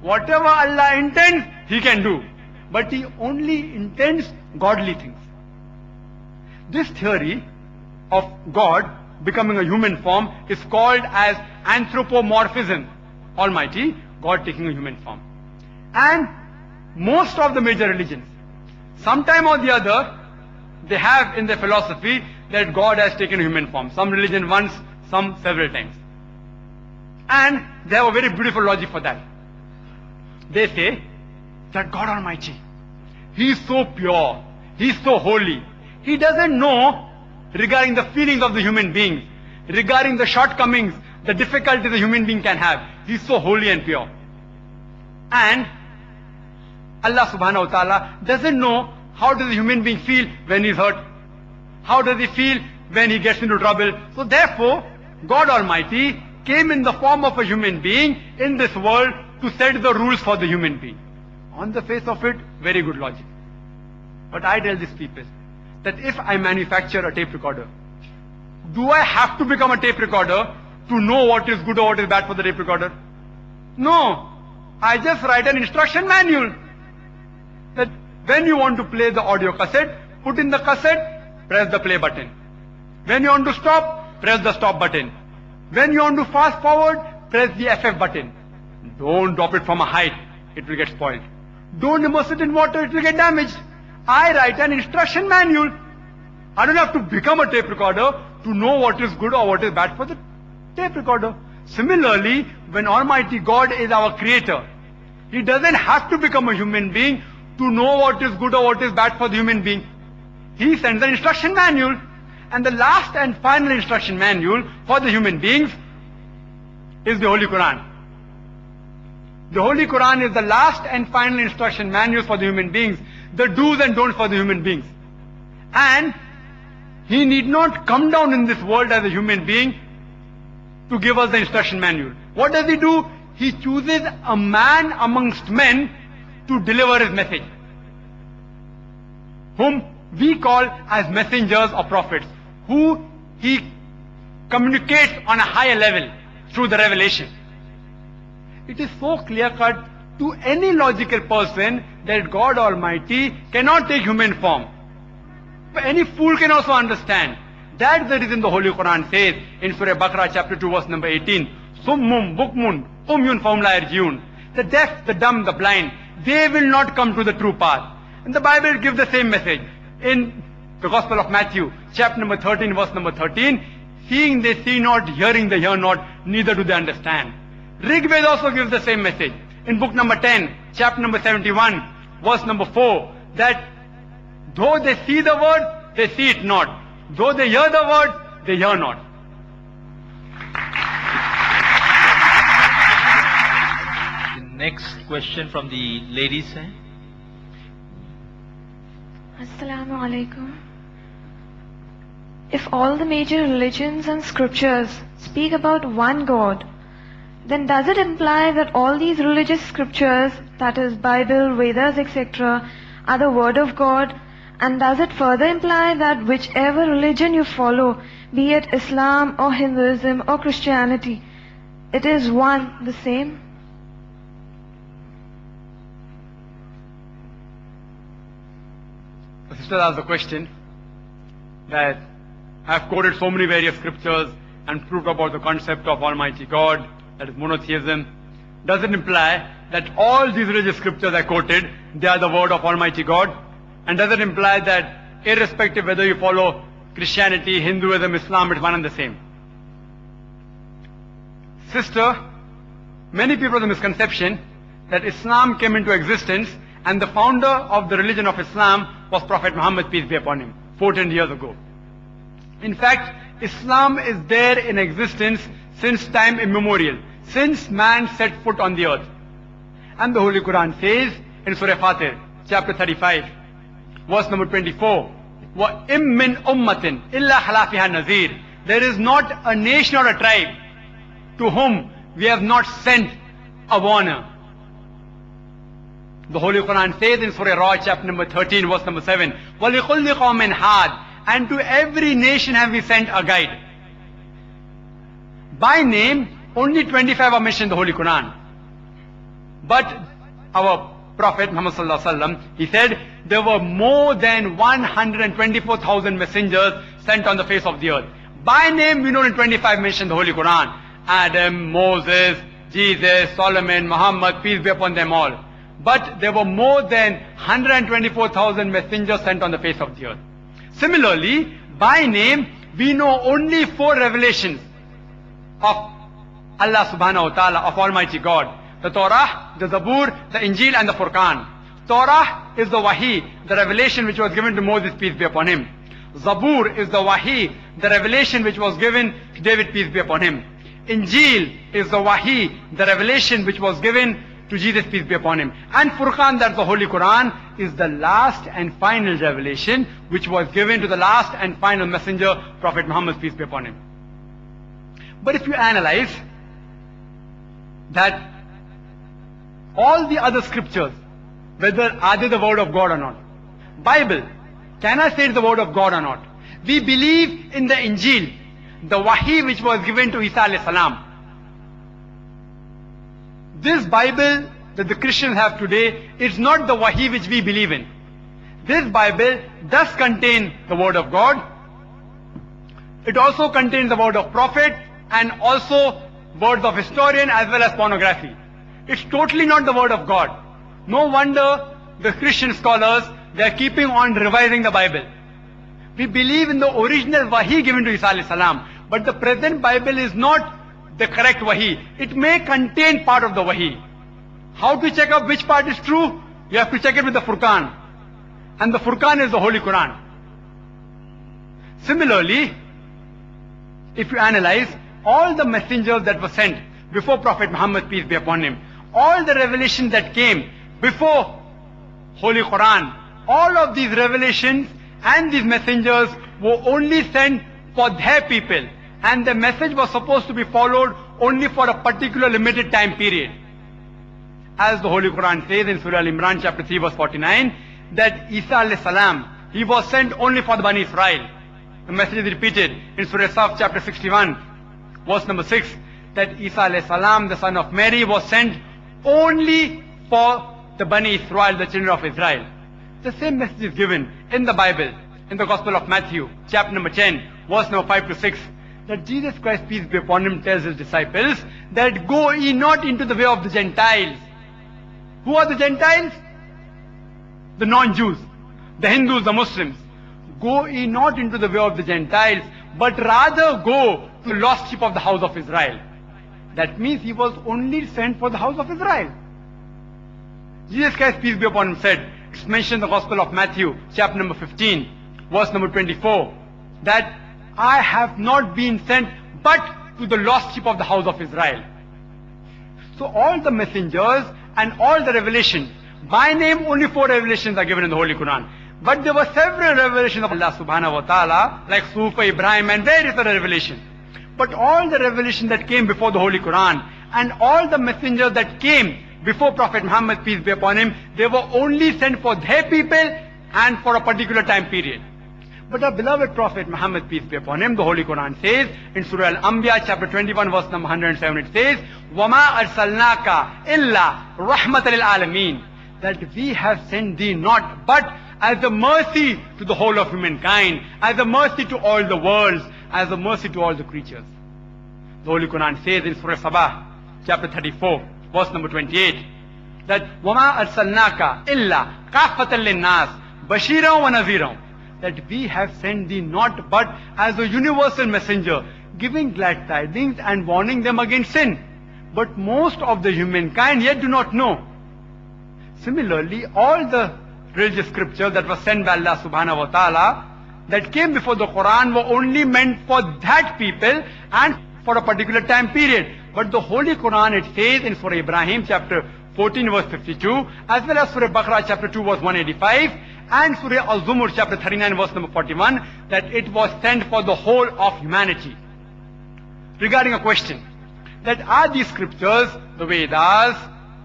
Whatever Allah intends, He can do. But He only intends godly things. This theory of God becoming a human form is called as anthropomorphism. Almighty, God taking a human form. And most of the major religions, sometime or the other, they have in their philosophy that God has taken a human form. Some religion once, some several times. And they have a very beautiful logic for that. They say that God Almighty, He is so pure, He is so holy. He doesn't know regarding the feelings of the human beings, regarding the shortcomings, the difficulties a human being can have. He is so holy and pure. And Allah subhanahu wa ta'ala doesn't know how does a human being feel when he's hurt. How does he feel when he gets into trouble? So therefore, God Almighty came in the form of a human being in this world to set the rules for the human being. On the face of it, very good logic. But I tell these people that if I manufacture a tape recorder, do I have to become a tape recorder to know what is good or what is bad for the tape recorder? No. I just write an instruction manual. That when you want to play the audio cassette, put in the cassette, press the play button. When you want to stop, press the stop button. When you want to fast forward, press the FF button. Don't drop it from a height, it will get spoiled. Don't immerse it in water, it will get damaged. I write an instruction manual. I don't have to become a tape recorder to know what is good or what is bad for the tape recorder. Similarly, when Almighty God is our creator, He doesn't have to become a human being to know what is good or what is bad for the human being. He sends an instruction manual. And the last and final instruction manual for the human beings is the Holy Quran. The Holy Quran is the last and final instruction manual for the human beings, the do's and don'ts for the human beings. And He need not come down in this world as a human being to give us the instruction manual. What does He do? He chooses a man amongst men to deliver His message, whom we call as messengers or prophets, who He communicates on a higher level through the revelation. It is so clear-cut to any logical person that God Almighty cannot take human form. But any fool can also understand. That's the reason the Holy Quran says in Surah Baqarah chapter 2 verse number 18, Summum bukmun umyun fahum la yarjiun. The deaf, the dumb, the blind, they will not come to the true path. And the Bible gives the same message. in the Gospel of Matthew, chapter number 13, verse number 13, seeing they see not, hearing they hear not, neither do they understand. Rig Veda also gives the same message. In book number 10, chapter number 71, verse number 4, that though they see the word, they see it not. Though they hear the word, they hear not.
The next question from the ladies.
Assalamu alaikum. If all the major religions and scriptures speak about one God, then does it imply that all these religious scriptures, that is Bible, Vedas, etc., are the word of God? And does it further imply that whichever religion you follow, be it Islam or Hinduism or Christianity, it is one, the same?
The sister asked the question that I have quoted so many various scriptures and proved about the concept of Almighty God, that is monotheism. Does it imply that all these religious scriptures I quoted, they are the word of Almighty God? And does it imply that irrespective whether you follow Christianity, Hinduism, Islam, it's one and the same? Sister, many people have the misconception that Islam came into existence and the founder of the religion of Islam was Prophet Muhammad, peace be upon him, 14 years ago. In fact, Islam is there in existence since time immemorial, since man set foot on the earth. And the Holy Quran says in Surah Fatir, chapter 35, verse number 24, وَإِم مِّنْ أُمَّةٍ إِلَّا خَلَافِهَا نَذِيرٌ. There is not a nation or a tribe to whom we have not sent a warner. The Holy Quran says in Surah Ra, chapter number 13, verse number 7, وَلِكُلِّ قَوْمٍ هَادٍ. And to every nation have we sent a guide. By name, only 25 are mentioned in the Holy Quran. But our Prophet Muhammad sallallahu alaihi wasallam, he said there were more than 124,000 messengers sent on the face of the earth. By name, we know only 25 mentioned in the Holy Quran. Adam, Moses, Jesus, Solomon, Muhammad, peace be upon them all. But there were more than 124,000 messengers sent on the face of the earth. Similarly, by name, we know only 4 revelations of Allah subhanahu wa ta'ala, of Almighty God. The Torah, the Zabur, the Injil and the Furqan. Torah is the Wahi, the revelation which was given to Moses, peace be upon him. Zabur is the Wahi, the revelation which was given to David, peace be upon him. Injil is the Wahi, the revelation which was given to Jesus, peace be upon him. And Furqan, that's the Holy Quran, is the last and final revelation which was given to the last and final messenger, Prophet Muhammad, peace be upon him. But if you analyze that all the other scriptures, whether are they the word of God or not? Bible, can I say it's the word of God or not? We believe in the Injil, the Wahi which was given to Isa alayhi salam. This Bible that the Christians have today is not the Wahi which we believe in. This Bible does contain the word of God. It also contains the word of prophet and also words of historian as well as pornography. It's totally not the word of God. No wonder the Christian scholars, they are keeping on revising the Bible. We believe in the original Wahi given to Isa alayhi salam, but the present Bible is not the correct Wahi. It may contain part of the Wahi. How to check up which part is true? You have to check it with the Furqan. And the Furqan is the Holy Quran. Similarly, if you analyze all the messengers that were sent before Prophet Muhammad, peace be upon him, all the revelations that came before Holy Quran, all of these revelations and these messengers were only sent for their people. And the message was supposed to be followed only for a particular limited time period. As the Holy Quran says in Surah Al-Imran chapter 3 verse 49, that Isa alayhi salam, he was sent only for the Bani Israel. The message is repeated in Surah Saf chapter 61 verse number 6, that Isa alayhi salam, the son of Mary, was sent only for the Bani Israel, the children of Israel. The same message is given in the Bible, in the Gospel of Matthew, chapter number 10, verse number 5 to 6, that Jesus Christ, peace be upon him, tells his disciples that go ye not into the way of the Gentiles. Who are the Gentiles? The non-Jews, the Hindus, the Muslims. go ye not into the way of the Gentiles, but rather go to the lost sheep of the house of Israel. That means he was only sent for the house of Israel. Jesus Christ, peace be upon him, said, it's mentioned in the Gospel of Matthew, chapter number 15, verse number 24, that I have not been sent but to the lost sheep of the house of Israel. So all the messengers and all the revelations, by name only 4 revelations are given in the Holy Quran. But there were several revelations of Allah subhanahu wa ta'ala, like Sufa, Ibrahim and various other revelations. But all the revelations that came before the Holy Quran and all the messengers that came before Prophet Muhammad, peace be upon him, they were only sent for their people and for a particular time period. But our beloved Prophet Muhammad, peace be upon him, the Holy Quran says in Surah Al-Anbiya chapter 21 verse number 107, it says, وَمَا أَرْسَلْنَاكَ إِلَّا رَحْمَةً لِلْعَالَمِينَ, that we have sent thee not but as a mercy to the whole of humankind, as a mercy to all the worlds, as a mercy to all the creatures. The Holy Quran says in Surah Sabah chapter 34 verse number 28, that وَمَا أَرْسَلْنَاكَ إِلَّا كَافَّةً لِلنَّاسِ بَشِيرًا وَنَذِيرًا, that we have sent thee not but as a universal messenger, giving glad tidings and warning them against sin. But most of the humankind yet do not know. Similarly, all the religious scriptures that were sent by Allah subhanahu wa ta'ala that came before the Quran were only meant for that people and for a particular time period. But the Holy Quran, it says in Surah Ibrahim chapter 14 verse 52, as well as Surah Baqarah chapter 2 verse 185 and Surah Al-Zumur chapter 39 verse number 41, that it was sent for the whole of humanity. Regarding a question, that are these scriptures, the Vedas,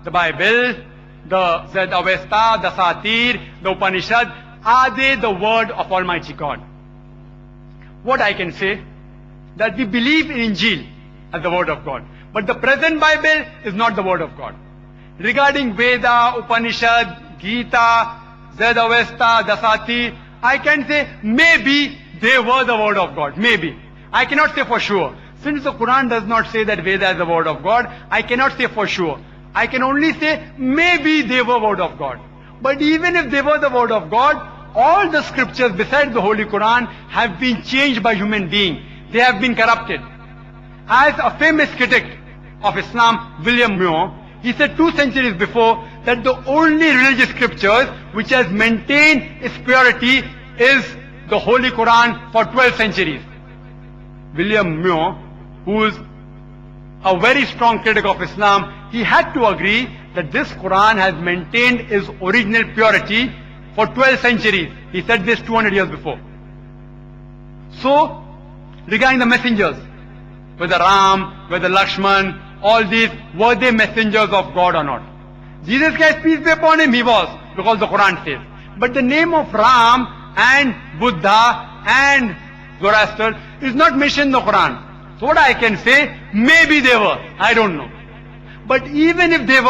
the Bible, the Zed Avesta, the Satir, the Upanishad, are they the word of Almighty God? What I can say, that we believe in Injil as the word of God, but the present Bible is not the word of God. Regarding Veda, Upanishad, Gita, Zed Avesta, the Satir, I can say maybe they were the word of God, maybe. I cannot say for sure. Since the Quran does not say that Veda is the word of God, I cannot say for sure. I can only say maybe they were word of God. But even if they were the word of God, all the scriptures besides the Holy Quran have been changed by human beings. They have been corrupted. As a famous critic of Islam, William Muir, he said 2 centuries before that the only religious scriptures which has maintained its purity is the Holy Quran for 12 centuries. William Muir, who is a very strong critic of Islam, he had to agree that this Quran has maintained its original purity for 12 centuries. He said this 200 years before. So, regarding the messengers, whether Ram, whether Lakshman, all these, were they messengers of God or not? Jesus Christ, peace be upon him, he was, because the Quran says. But the name of Ram and Buddha and Zoroaster is not mentioned in the Quran. So what I can say, maybe they were, I don't know. But even if they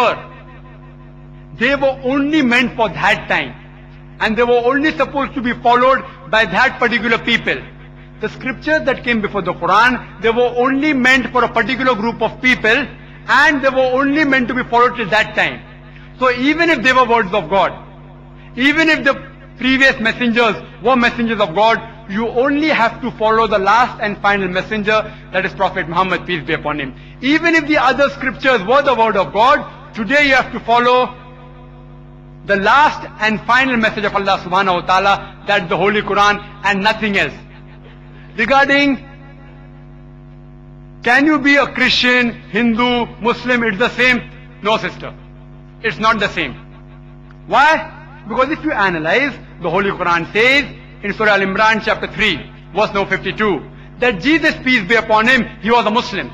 were only meant for that time. And they were only supposed to be followed by that particular people. The scriptures that came before the Quran, they were only meant for a particular group of people and they were only meant to be followed till that time. So even if they were words of God, even if the previous messengers were messengers of God, you only have to follow the last and final messenger, that is Prophet Muhammad, peace be upon him. Even if the other scriptures were the word of God, today you have to follow the last and final message of Allah subhanahu wa ta'ala, that's the Holy Quran and nothing else. Regarding, can you be a Christian, Hindu, Muslim, it's the same? No, sister. It's not the same. Why? Because if you analyze, the Holy Quran says in Surah Al-Imran chapter 3, verse number 52, that Jesus, peace be upon him, he was a Muslim.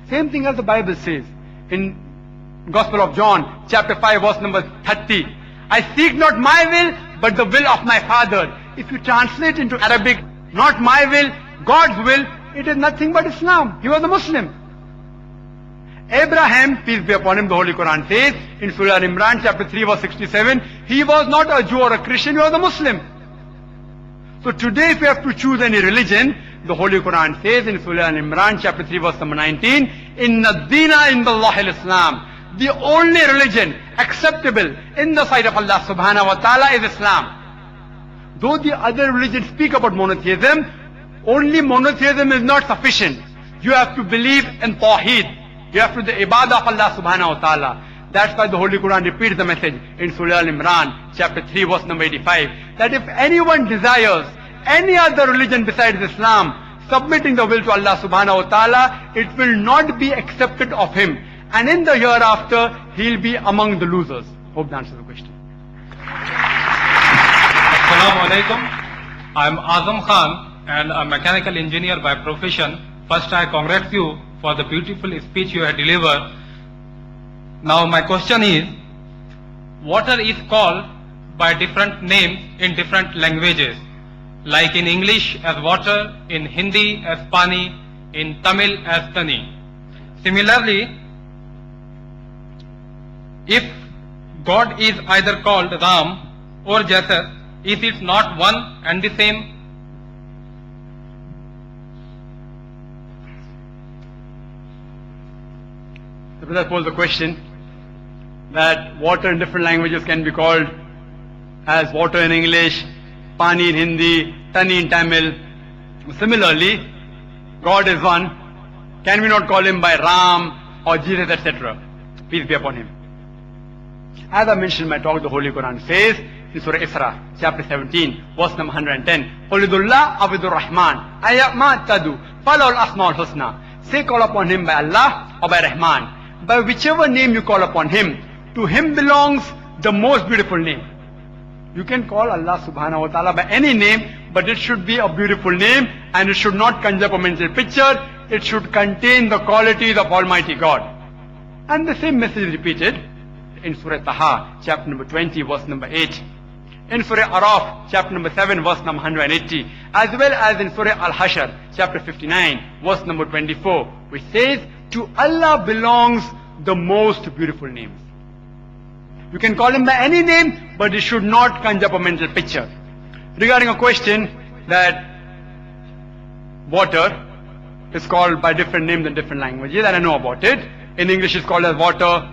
Same thing as the Bible says in Gospel of John chapter 5, verse number 30. I seek not my will, but the will of my Father. If you translate into Arabic, not my will, God's will, it is nothing but Islam. He was a Muslim. Abraham, peace be upon him, the Holy Quran says in Surah Al-Imran chapter 3 verse 67, he was not a Jew or a Christian, he was a Muslim. So today if you have to choose any religion, the Holy Quran says in Surah Al-Imran chapter 3 verse number 19, Inna Dina Indallahi al-Islam. The only religion acceptable in the sight of Allah subhanahu wa ta'ala is Islam. Though the other religions speak about monotheism, only monotheism is not sufficient. You have to believe in Tawheed. You have to do the ibadah of Allah subhanahu wa ta'ala. That's why the Holy Quran repeats the message in Surah Al-Imran, chapter 3, verse number 85, that if anyone desires any other religion besides Islam, submitting the will to Allah subhanahu wa ta'ala, it will not be accepted of him. And in the hereafter, he'll be among the losers. Hope that answers the question.
Assalamu alaikum. I'm Azam Khan and a mechanical engineer by profession. First, I congratulate you for the beautiful speech you have delivered. Now my question is, water is called by different names in different languages. Like in English as water, in Hindi as pani, in Tamil as tani. Similarly, if God is either called Ram or Jesus, is it not one and the same?
The brother posed the question that water in different languages can be called as water in English, pani in Hindi, tani in Tamil. Similarly, God is one. Can we not call him by Ram or Jesus, etc.? Peace be upon him. As I mentioned in my talk, the Holy Quran says in Surah Isra, chapter 17, verse number 110, Qulidullah abidur Rahman, ayatma tadu, falawal asma'ul husna. Say, call upon him by Allah or by Rahman. By whichever name you call upon him, to him belongs the most beautiful name. You can call Allah subhanahu wa ta'ala by any name, but it should be a beautiful name and it should not conjure a mental picture. It should contain the qualities of Almighty God. And the same message is repeated in Surah Taha, chapter number 20, verse number 8. In Surah Araf, chapter number 7, verse number 180. As well as in Surah Al-Hashr, chapter 59, verse number 24, which says, to Allah belongs the most beautiful names. You can call him by any name, but it should not conjure up a mental picture. Regarding a question that water is called by different names in different languages, and I know about it. In English it's called as water,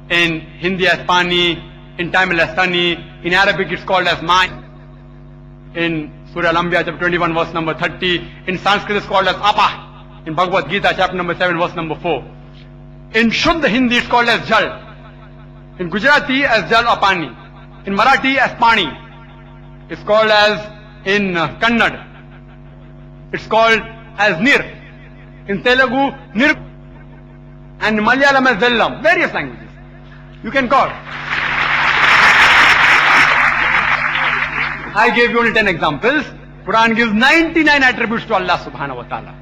in Hindi as pani, in Tamil as tani, in Arabic it's called as mai, in Surah Al-Anbiya chapter 21 verse number 30, in Sanskrit it's called as apa, in Bhagavad Gita chapter number 7 verse number 4. In Shuddha Hindi it's called as jal, in Gujarati as jal or pani, in Marathi as pani, it's called as in Kannada, it's called as nir, in Telugu nir, and in Malayalam as vellam, various languages. You can call. I gave you only 10 examples. Quran gives 99 attributes to Allah subhanahu wa ta'ala.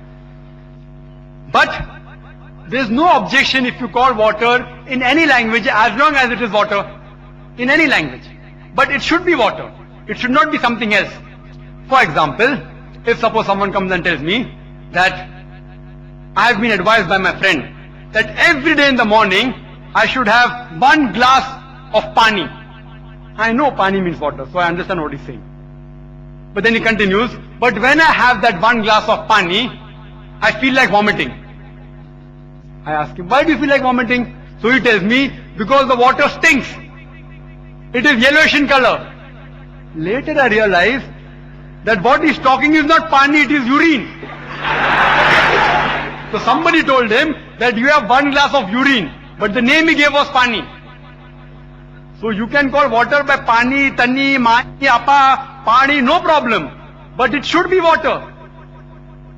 But there is no objection if you call water in any language as long as it is water in any language. But it should be water. It should not be something else. For example, if suppose someone comes and tells me that I have been advised by my friend that every day in the morning I should have 1 glass of pani. I know pani means water, so I understand what he's saying. But then he continues, but when I have that 1 glass of pani, I feel like vomiting. I ask him, why do you feel like vomiting? So he tells me, because the water stinks. It is yellowish in color. Later I realized that what he's talking is not pani, it is urine. So somebody told him that you have 1 glass of urine, but the name he gave was pani. So you can call water by pani, tani, mani, apa, pani, no problem. But it should be water.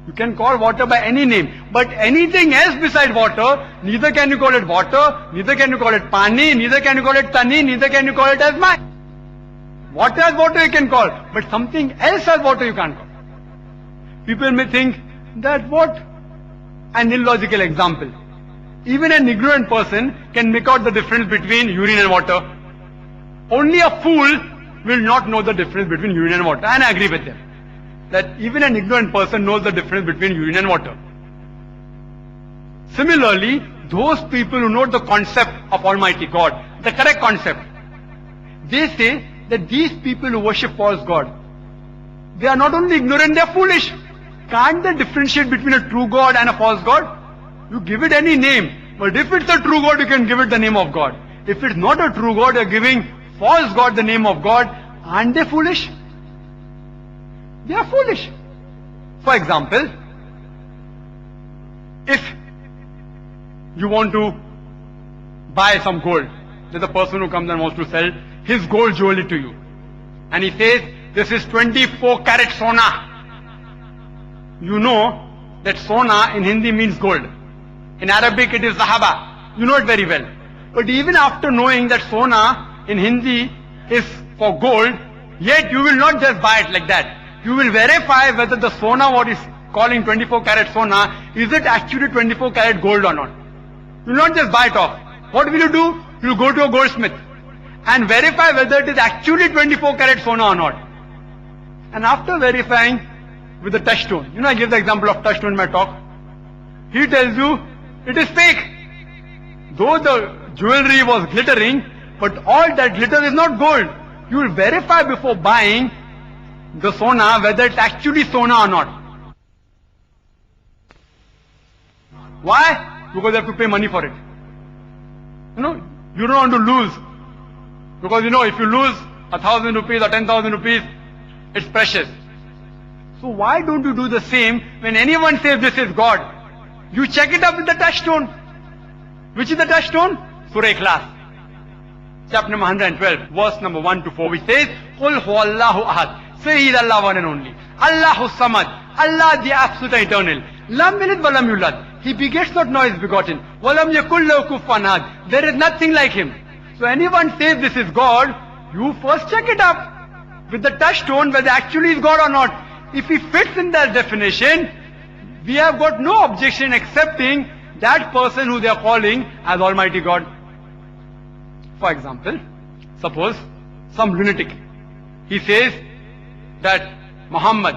You can call water by any name. But anything else beside water, neither can you call it water, neither can you call it pani, neither can you call it tani, neither can you call it as mani. Water as water you can call, but something else as water you can't call. People may think that what? An illogical example. Even an ignorant person can make out the difference between urine and water. Only a fool will not know the difference between urine and water. And I agree with them. That even an ignorant person knows the difference between urine and water. Similarly, those people who know the concept of Almighty God, the correct concept, they say that these people who worship false God, they are not only ignorant, they are foolish. Can't they differentiate between a true God and a false God? You give it any name, but if it's a true God, you can give it the name of God. If it's not a true God, you are giving false God the name of God. Aren't they foolish? They are foolish. For example, if you want to buy some gold, there's a person who comes and wants to sell his gold jewelry to you. And he says, this is 24 karat sona. You know that sona in Hindi means gold. In Arabic it is zahaba. You know it very well. But even after knowing that sona in Hindi is for gold, yet you will not just buy it like that. You will verify whether the sona what is calling 24 karat sona, is it actually 24 karat gold or not. You will not just buy it off. What will you do? You will go to a goldsmith and verify whether it is actually 24 karat sona or not. And after verifying with the touchstone, I give the example of touchstone in my talk. He tells you it is fake. Though the jewelry was glittering, but all that glitter is not gold. You will verify before buying the sona whether it's actually sona or not. Why? Because you have to pay money for it. You don't want to lose. Because if you lose 1,000 rupees or 10,000 rupees, it's precious. So why don't you do the same when anyone says this is God? You check it up with the touchstone. Which is the touchstone? Surah Ikhlas. Chapter number 112, verse number 1 to 4, which says, Qul huwallahu ahad. Say He is Allah one and only. Allahu samad. Allah the absolute eternal. Lam yalid wa lam yulad. He begets not nor is begotten. Wa lam yakul lahu kufuwan ahad. There is nothing like Him. So anyone says this is God, you first check it up with the touchstone whether actually is God or not. If he fits in that definition, we have got no objection accepting that person who they are calling as Almighty God. For example, suppose some lunatic, he says that Muhammad